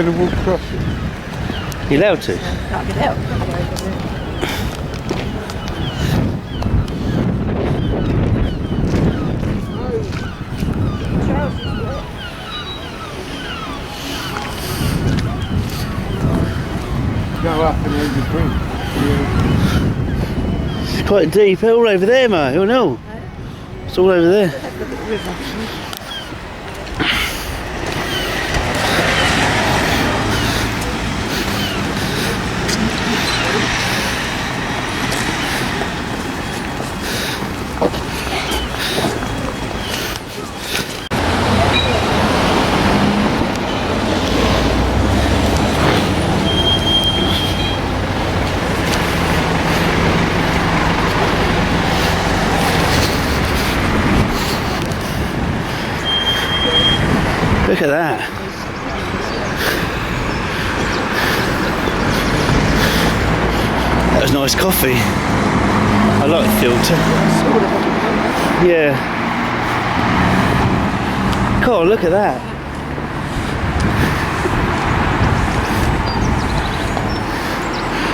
going to walk across it? You're allowed to. Can't get out. Go up and in between. It's quite deep. All over there, mate. Oh no. It's all over there. Look at that. That was nice coffee. I like the filter. Yeah. God, look at that.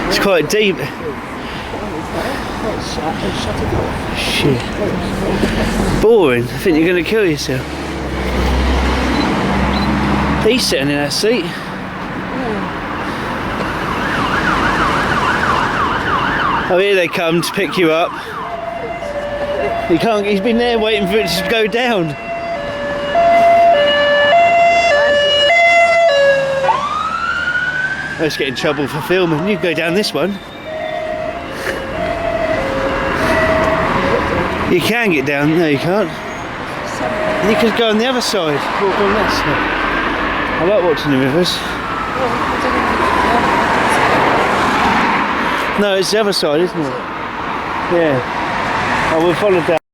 It's quite deep. Shit. Boring. I think you're going to kill yourself. He's sitting in that seat. Oh, here they come to pick you up. He can't. He's been there waiting for it to go down. Let's get in trouble for filming. You go down this one. You can get down. No, you can't. You could go on the other side. Walk on that side. I like watching the rivers. No, it's the other side, isn't it? Yeah. I will follow down.